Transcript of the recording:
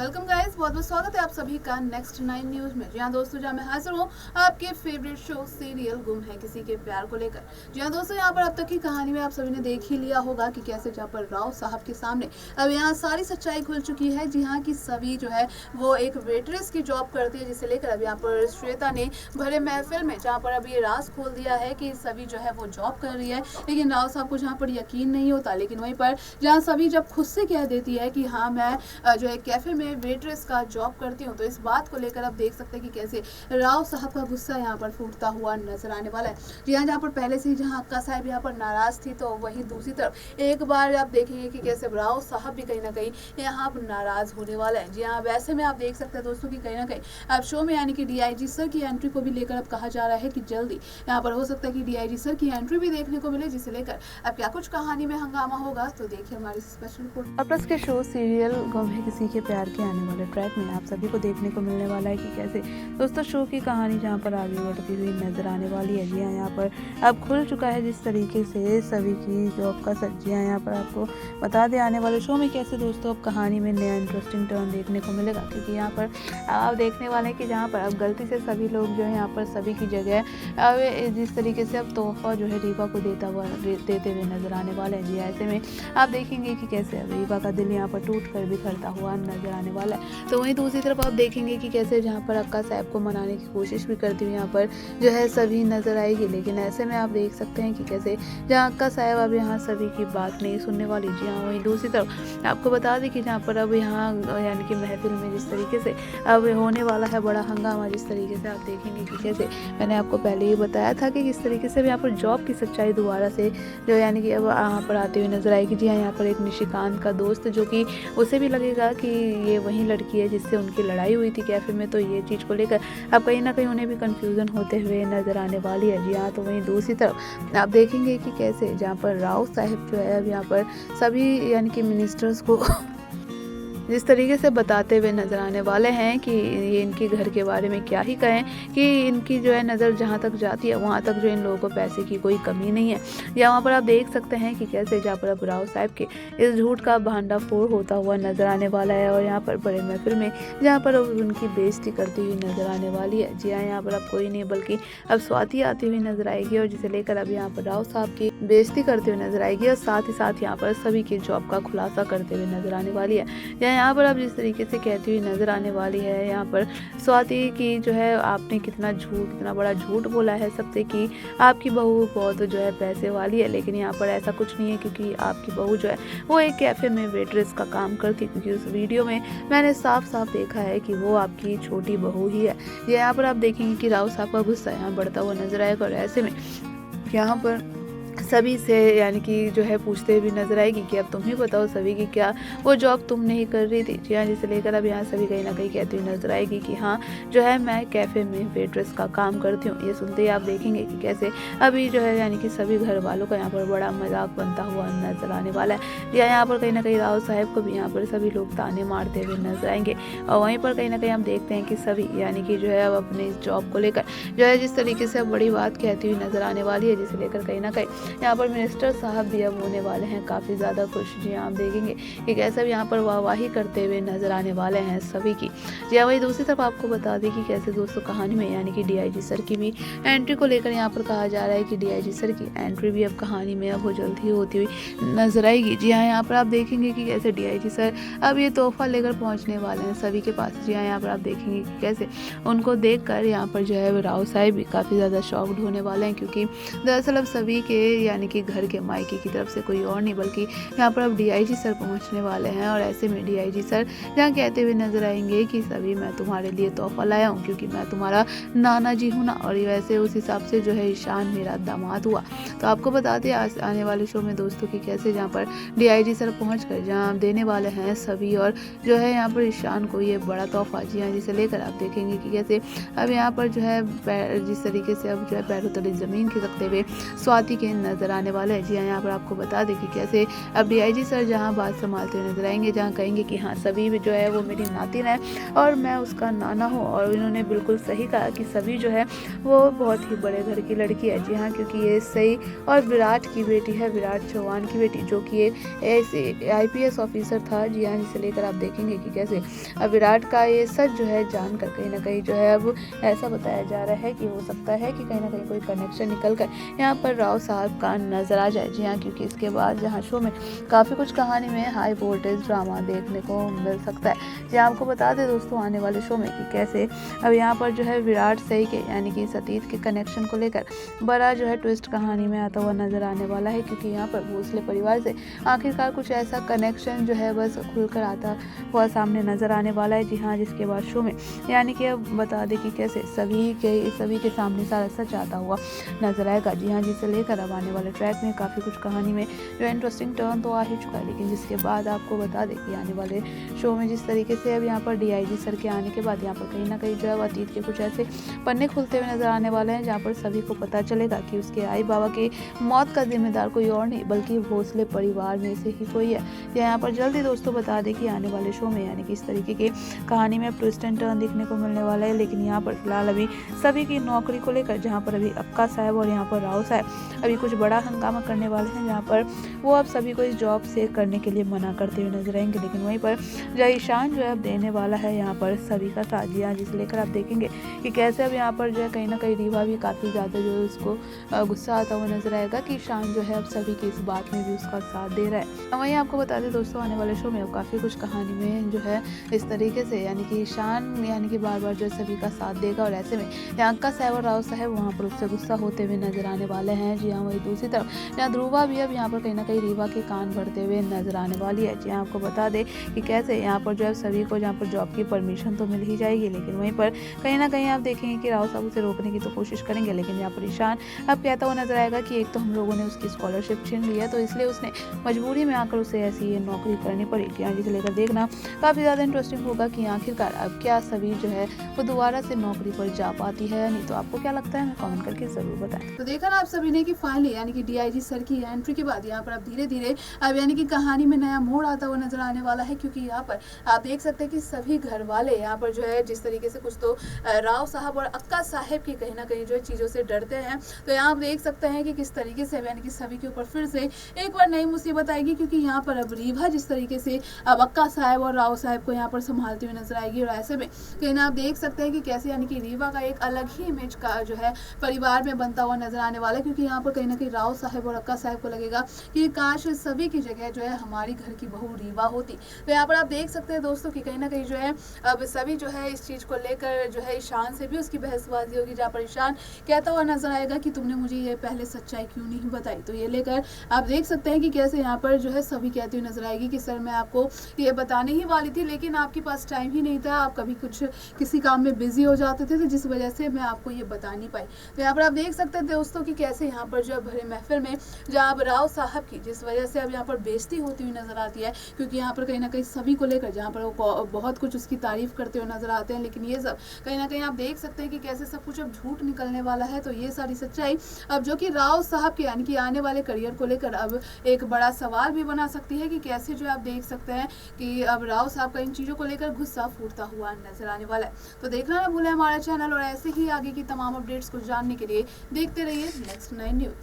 Welcome guys, बहुत बहुत स्वागत है आप सभी का नेक्स्ट 9 न्यूज में। जी हाँ दोस्तों, जहाँ मैं हाजिर हूँ आपके फेवरेट शो सीरियल गुम है किसी के प्यार को लेकर। जी हाँ दोस्तों, यहाँ पर अब तक की कहानी में आप सभी ने देख ही लिया होगा कि कैसे जहाँ पर राव साहब के सामने अब यहाँ सारी सच्चाई खुल चुकी है। जी हाँ, कि सभी जो है वो एक वेटरेस की जॉब करती है, जिसे लेकर अब यहाँ पर श्वेता ने भरे महफिल में जहाँ पर अब ये राज खोल दिया है कि सभी जो है वो जॉब कर रही है। लेकिन राव साहब को जहाँ पर यकीन नहीं होता, लेकिन वहीं पर जहाँ सभी जब खुद से कह देती है कि हाँ मैं जो है कैफे में वेट्रेस का जॉब करती हूँ, तो इस बात को लेकर आप देख सकते हैं कि कैसे राव साहब का गुस्सा यहाँ पर फूटता हुआ नजर आने वाला है। जी हाँ, जहाँ पर पहले से ही जहाँ अक्का साहब यहाँ पर नाराज थी, तो वहीं दूसरी तरफ एक बार आप देखेंगे कि कैसे राव साहब भी कहीं ना कहीं यहाँ पर नाराज होने वाला है। जी हाँ, वैसे में आप देख सकते हैं दोस्तों कि कहीं ना कहीं अब शो में यानी कि डीआईजी सर की एंट्री को भी लेकर अब कहा जा रहा है कि जल्दी यहाँ पर हो सकता है कि डीआईजी सर की एंट्री भी देखने को मिले, जिसे लेकर अब क्या कुछ कहानी में हंगामा होगा, तो देखिए हमारी स्पेशल रिपोर्ट। और प्लस के शो सीरियल गुम है किसी के प्यार के आने वाले ट्रैक में आप सभी को देखने को मिलने वाला है कि कैसे दोस्तों शो की कहानी जहां पर आगे बढ़ती हुई नजर आने वाली है। जी हाँ, यहाँ पर अब खुल चुका है जिस तरीके से सभी की जॉब का सज्जियाँ। यहाँ पर आपको बता दें आने वाले शो में कैसे दोस्तों अब कहानी में नया इंटरेस्टिंग टर्न देखने को मिलेगा, क्योंकि यहाँ पर आप देखने वाले हैं कि जहाँ पर अब गलती से सभी लोग जो है यहाँ पर सभी की जगह अब जिस तरीके से अब तोहफा जो है रीवा को देते हुए नजर आने वाले हैं। जी ऐसे में आप देखेंगे कि कैसे अब रीवा का दिल यहाँ पर टूट कर बिखरता हुआ नजर आने वाला है। तो वहीं दूसरी तरफ आप देखेंगे कि कैसे जहाँ पर अक्का साहब को मनाने की कोशिश भी करती हुई यहाँ पर जो है सभी नजर आएगी, लेकिन ऐसे में आप देख सकते हैं कि कैसे जहाँ अक्का साहब अब यहाँ सभी की बात नहीं सुनने वाली। जी हाँ, वहीं दूसरी तरफ आपको बता दें कि जहाँ पर अब यहाँ यानी कि महफिल में जिस तरीके से अब होने वाला है बड़ा हंगामा, जिस तरीके से आप देखेंगे कि कैसे मैंने आपको पहले ही बताया था कि किस तरीके से यहाँ पर जॉब की सच्चाई दोबारा से जो यानी कि अब यहाँ पर आते हुए नजर आएगी। जी हाँ, यहाँ पर एक निशिकांत का दोस्त जो कि उसे भी लगेगा कि ये वही लड़की है जिससे उनकी लड़ाई हुई थी कैफे में, तो ये चीज़ को लेकर अब कहीं ना कहीं उन्हें भी कंफ्यूजन होते हुए नजर आने वाली है। जी हाँ, तो वहीं दूसरी तरफ आप देखेंगे कि कैसे जहाँ पर राव साहब जो है अब यहाँ पर सभी यानी कि मिनिस्टर्स को जिस तरीके से बताते हुए नज़र आने वाले हैं कि ये इनके घर के बारे में क्या ही कहें कि इनकी जो है नज़र जहाँ तक जाती है वहाँ तक जो इन लोगों को पैसे की कोई कमी नहीं है। या वहाँ पर आप देख सकते हैं कि कैसे जहाँ पर अब राव साहब के इस झूठ का भांडाफोड़ होता हुआ नज़र आने वाला है, और यहाँ पर बड़े महफिल में जहाँ पर अब उनकी बेइज्जती करती हुई नज़र आने वाली है। जी हाँ, यहाँ पर अब कोई नहीं बल्कि अब स्वाति आती हुई नज़र आएगी, और जिसे लेकर अब यहाँ पर राव साहब की बेइज्जती करते हुए नजर आएगी, और साथ ही साथ यहाँ पर सभी के जॉब का खुलासा करते हुए नजर आने वाली है। यहाँ पर अब जिस तरीके से कहती हुई नजर आने वाली है यहाँ पर स्वाति की जो है आपने कितना बड़ा झूठ बोला है सबसे कि आपकी बहू बहुत जो है पैसे वाली है, लेकिन यहाँ पर ऐसा कुछ नहीं है, क्योंकि आपकी बहू जो है वो एक कैफे में वेट्रेस का काम करती है, क्योंकि उस वीडियो में मैंने साफ साफ देखा है कि वो आपकी छोटी बहू ही है। यहाँ पर आप देखेंगे कि राव साहब का गुस्सा यहाँ बढ़ता हुआ नजर आएगा, और ऐसे में यहाँ पर सभी से यानी कि जो है पूछते हुए नजर आएगी कि अब तुम ही बताओ सभी की क्या वो जॉब तुम नहीं कर रही थी। जी हाँ, जिसे लेकर अब यहाँ सभी कहीं ना कहीं कहती हुई नजर आएगी कि हाँ जो है मैं कैफ़े में वेट्रेस का काम करती हूँ। ये सुनते ही आप देखेंगे कि कैसे अभी जो है यानी कि सभी घर वालों का यहाँ पर बड़ा मजाक बनता हुआ नजर आने वाला है। जी हाँ, यहाँ पर कहीं ना कहीं राव साहब को भी यहाँ पर सभी लोग ताने मारते हुए नजर आएंगे, और वहीं पर कहीं ना कहीं हम देखते हैं कि सभी यानी कि जो है अब अपने इस जॉब को लेकर जो है जिस तरीके से अब बड़ी बात कहती हुई नजर आने वाली है, जिसे लेकर कहीं ना कहीं यहाँ पर मिनिस्टर साहब भी अब होने वाले हैं काफ़ी ज़्यादा खुश। जी आप देखेंगे कि कैसे भी यहाँ पर वाहवाही करते हुए नजर आने वाले हैं सभी की। जी वही दूसरी तरफ आपको बता दें कि कैसे दोस्तों कहानी में यानी कि डीआईजी सर की भी एंट्री को लेकर यहाँ पर कहा जा रहा है कि डीआईजी सर की एंट्री भी अब कहानी में अब वो जल्द ही होती हुई नजर आएगी। जी हाँ, यहाँ पर आप देखेंगे कि कैसे डीआईजी सर अब ये तोहफा लेकर पहुँचने वाले हैं सभी के पास। जी हाँ, यहाँ पर आप देखेंगे कि कैसे उनको देख कर यहाँ पर जो है राव साहब भी काफ़ी ज़्यादा शॉक्ड होने वाले हैं, क्योंकि दरअसल अब सभी के यानी कि घर के मायके की तरफ से कोई और नहीं बल्कि यहाँ पर अब डीआईजी सर पहुँचने वाले हैं, और ऐसे में डीआईजी सर यहाँ कहते हुए नजर आएंगे कि सभी मैं तुम्हारे लिए तोहफा लाया हूँ, क्योंकि मैं तुम्हारा नाना जी हूँ ना, और वैसे उस हिसाब से जो है ईशान मेरा दामाद हुआ। तो आपको बता दें आने वाले शो में दोस्तों की कैसे जहाँ पर डीआईजी सर पहुँच कर जहाँ देने वाले हैं सभी, और जो है यहाँ पर ईशान को ये बड़ा तोहफा। जी हाँ, जिसे लेकर आप देखेंगे कि कैसे अब यहाँ पर जो है जिस तरीके से अब जो है पैरों तले ज़मीन खिसकते हुए स्वाति के नजर आने वाला है। जी हाँ, यहाँ पर आपको बता दें कि कैसे अब डीआईजी सर जहाँ बात संभालते हुए नजर आएंगे, जहाँ कहेंगे कि हाँ सभी जो है वो मेरी नातिन है और मैं उसका नाना हूँ। और इन्होंने बिल्कुल सही कहा कि सभी जो है वो बहुत ही बड़े घर की लड़की है। जी हाँ, क्योंकि ये सही और विराट की बेटी है, विराट चौहान की बेटी, जो कि ये आईपीएस ऑफिसर था। जी हाँ, जिसे लेकर आप देखेंगे कि कैसे अब विराट का ये सच जो है जानकर कहीं ना कहीं जो है अब ऐसा बताया जा रहा है कि हो सकता है कि कहीं ना कहीं कोई कनेक्शन निकल कर यहाँ पर राव साहब का नजर आ जाए। जी हाँ, क्योंकि इसके बाद जहाँ शो में काफ़ी कुछ कहानी में हाई वोल्टेज ड्रामा देखने को मिल सकता है। जी आपको बता दें दोस्तों आने वाले शो में कि कैसे अब यहाँ पर जो है विराट सही के यानी कि सतीश के कनेक्शन को लेकर बड़ा जो है ट्विस्ट कहानी में आता हुआ नजर आने वाला है। क्योंकि यहाँ पर भोसले परिवार से आखिरकार कुछ ऐसा कनेक्शन जो है बस खुलकर आता हुआ सामने नजर आने वाला है। जी हाँ, जिसके बाद शो में यानी कि अब बता दें कि कैसे सभी के सामने सारा सच आता हुआ नजर आएगा। जी हाँ, जिसे लेकर अब आने वाले ट्रैक में काफ़ी कुछ कहानी में जो इंटरेस्टिंग टर्न तो आ ही चुका है, लेकिन जिसके बाद आपको बता दें कि आने वाले शो में जिस तरीके से अब यहाँ पर डीआईजी सर के आने के बाद यहाँ पर कहीं ना कहीं जो है अतीत के कुछ ऐसे पन्ने खुलते हुए नजर आने वाले हैं, जहाँ पर सभी को पता चलेगा कि उसके आई बाबा की मौत का जिम्मेदार कोई और नहीं बल्कि भोसले परिवार में से ही कोई है। यहाँ पर जल्दी दोस्तों बता दें कि आने वाले शो में यानी कि इस तरीके की कहानी में ट्विस्ट एंड टर्न देखने को मिलने वाला है। लेकिन यहाँ पर फिलहाल अभी सभी की नौकरी को लेकर जहाँ पर अभी अक्का साहब और यहाँ पर राव साहब अभी कुछ बड़ा हंगामा करने वाले हैं, जहाँ पर वो अब सभी को इस जॉब से करने के लिए मना करते हुए नजर आएंगे। लेकिन वहीं पर जय ईशान जो है अब देने वाला है यहाँ पर सभी का साथ। जी हाँ, जिसे लेकर आप देखेंगे कि कैसे अब यहाँ पर जो है कहीं ना कहीं रीवा भी काफ़ी ज़्यादा जो है उसको गुस्सा आता हुआ नजर आएगा कि ईशान जो है अब सभी की इस बात में भी उसका साथ दे रहा है। वहीं आपको बता दें दोस्तों आने वाले शो में अब काफ़ी कुछ कहानी में जो है इस तरीके से यानी कि ईशान यानी कि बार बार जो है सभी का साथ देगा और ऐसे में यहाँ अक्का साहब और राव साहब वहाँ पर उससे गुस्सा होते हुए नजर आने वाले हैं। जी हाँ, वही दूसरी तरफ यहाँ ध्रुवा भी अब यहाँ पर कहीं ना कहीं रीवा के कान भरते हुए नजर आने वाली है। जी हाँ, आपको बता दें कि कैसे यहाँ पर जो है सभी को जहाँ पर जॉब की परमिशन तो मिल ही जाएगी, लेकिन वहीं पर कहीं ना कहीं आप देखेंगे कि राव साहब उसे रोकने की तो कोशिश करेंगे। लेकिन यहाँ पर ईशान अब कहता हुआ नजर आएगा कि एक तो हम लोगों ने उसकी स्कॉलरशिप छीन ली है, तो इसलिए उसने मजबूरी में आकर उसे ऐसी ये नौकरी करनी पड़ी। जी हाँ, जिसे लेकर देखना काफ़ी ज़्यादा इंटरेस्टिंग होगा कि आखिरकार अब क्या सभी जो है वो दोबारा से नौकरी पर जा पाती है या नहीं। तो आपको क्या लगता है हमें कमेंट करके जरूर बताएं। तो देखा ना आप सभी ने कि फाइनली यानी कि डीआईजी सर की एंट्री के बाद यहाँ पर अब धीरे धीरे अब यानी कि कहानी में नया मोड़ आता हुआ नजर आने वाला है। क्योंकि यहाँ पर आप देख सकते हैं कि सभी घर वाले यहाँ पर जो है जिस तरीके से कुछ तो राव साहब और अक्का साहब की कहीं ना कहीं जो है चीज़ों से डरते हैं। तो यहाँ आप देख सकते हैं कि किस तरीके से यानी कि सभी के ऊपर फिर से एक बार नई मुसीबत आएगी। क्योंकि यहाँ पर अब रीवा जिस तरीके से अब अक्का साहब और राव साहब को यहाँ पर संभालते हुए नजर आएगी और ऐसे में कहीं ना आप देख सकते हैं कि कैसे यानी कि रीवा का एक अलग ही इमेज का जो है परिवार में बनता हुआ नजर आने वाला है। क्योंकि यहाँ पर कहीं ना कहीं राव साहब और अक्का साहब को लगेगा कि काश सभी की जगह जो है हमारी घर की बहू रीवा होती। तो यहाँ पर आप देख सकते हैं दोस्तों कि कहीं ना कहीं जो है अब सभी जो है इस चीज़ को लेकर जो है ईशान से भी उसकी बहसबाजी होगी, जहाँ पर ईशान कहता हुआ नजर आएगा कि तुमने मुझे ये पहले सच्चाई क्यों नहीं बताई। तो ये लेकर आप देख सकते हैं कि कैसे यहाँ पर जो है सभी कहती हुई नजर आएगी कि सर मैं आपको ये बताने ही वाली थी, लेकिन आपके पास टाइम ही नहीं था, आप कभी कुछ किसी काम में बिजी हो जाते थे, तो जिस वजह से मैं आपको ये बता नहीं पाई। तो यहाँ पर आप देख सकते हैं दोस्तों कि कैसे यहाँ पर जो है भरे महफिल में जहाँ अब राव साहब की जिस वजह से अब यहाँ पर बेइज्जती होती हुई नजर आती है। क्योंकि यहाँ पर कहीं ना कहीं सभी को लेकर जहाँ पर वो बहुत कुछ उसकी तारीफ करते हुए नजर आते हैं, लेकिन ये सब कहीं ना कहीं आप देख सकते हैं कि कैसे सब कुछ अब झूठ निकलने वाला है। तो ये सारी सच्चाई अब जो कि राव साहब के यानी कि आने वाले करियर को लेकर अब एक बड़ा सवाल भी बना सकती है कि कैसे जो आप देख सकते हैं कि अब राव साहब का इन चीज़ों को लेकर गुस्सा फूटता हुआ नजर आने वाला है। तो देखना ना भूलें हमारा चैनल और ऐसे ही आगे की तमाम अपडेट्स को जानने के लिए देखते रहिए नेक्स्ट 9 न्यूज़।